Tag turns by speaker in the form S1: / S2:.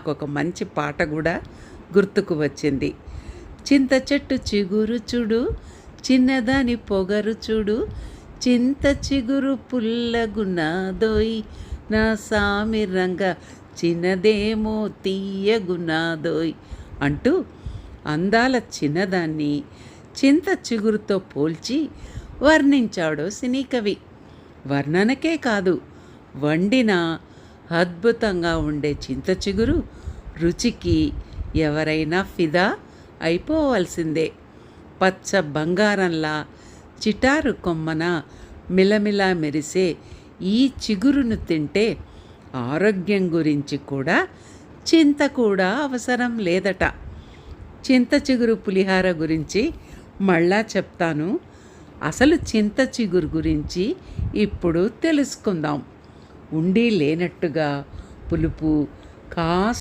S1: నాకొక మంచి పాట కూడా గుర్తుకు వచ్చింది. చింత చెట్టు చిగురు చూడు, చిన్నదాని పొగరు చూడు, చింత చిగురు పుల్లగున్నాదోయ్, నా సామి రంగ చిన్నదేమో తీయగున్నాదోయ్ అంటూ అందాల చిన్నదాన్ని చింత చిగురుతో పోల్చి వర్ణించాడు సినీ కవి. వర్ణనకే కాదు, వండిన అద్భుతంగా ఉండే చింత చిగురు రుచికి ఎవరైనా ఫిదా అయిపోవలసిందే. పచ్చ బంగారంలా చిటారు కొమ్మన మిలమిలా మెరిసే ఈ చిగురును తింటే ఆరోగ్యం గురించి కూడా చింత కూడా అవసరం లేదట. చింత చిగురు పులిహార గురించి మళ్ళా చెప్తాను. అసలు చింత చిగురు గురించి ఇప్పుడు తెలుసుకుందాం. ఉండి లేనట్టుగా పులుపు కాస్త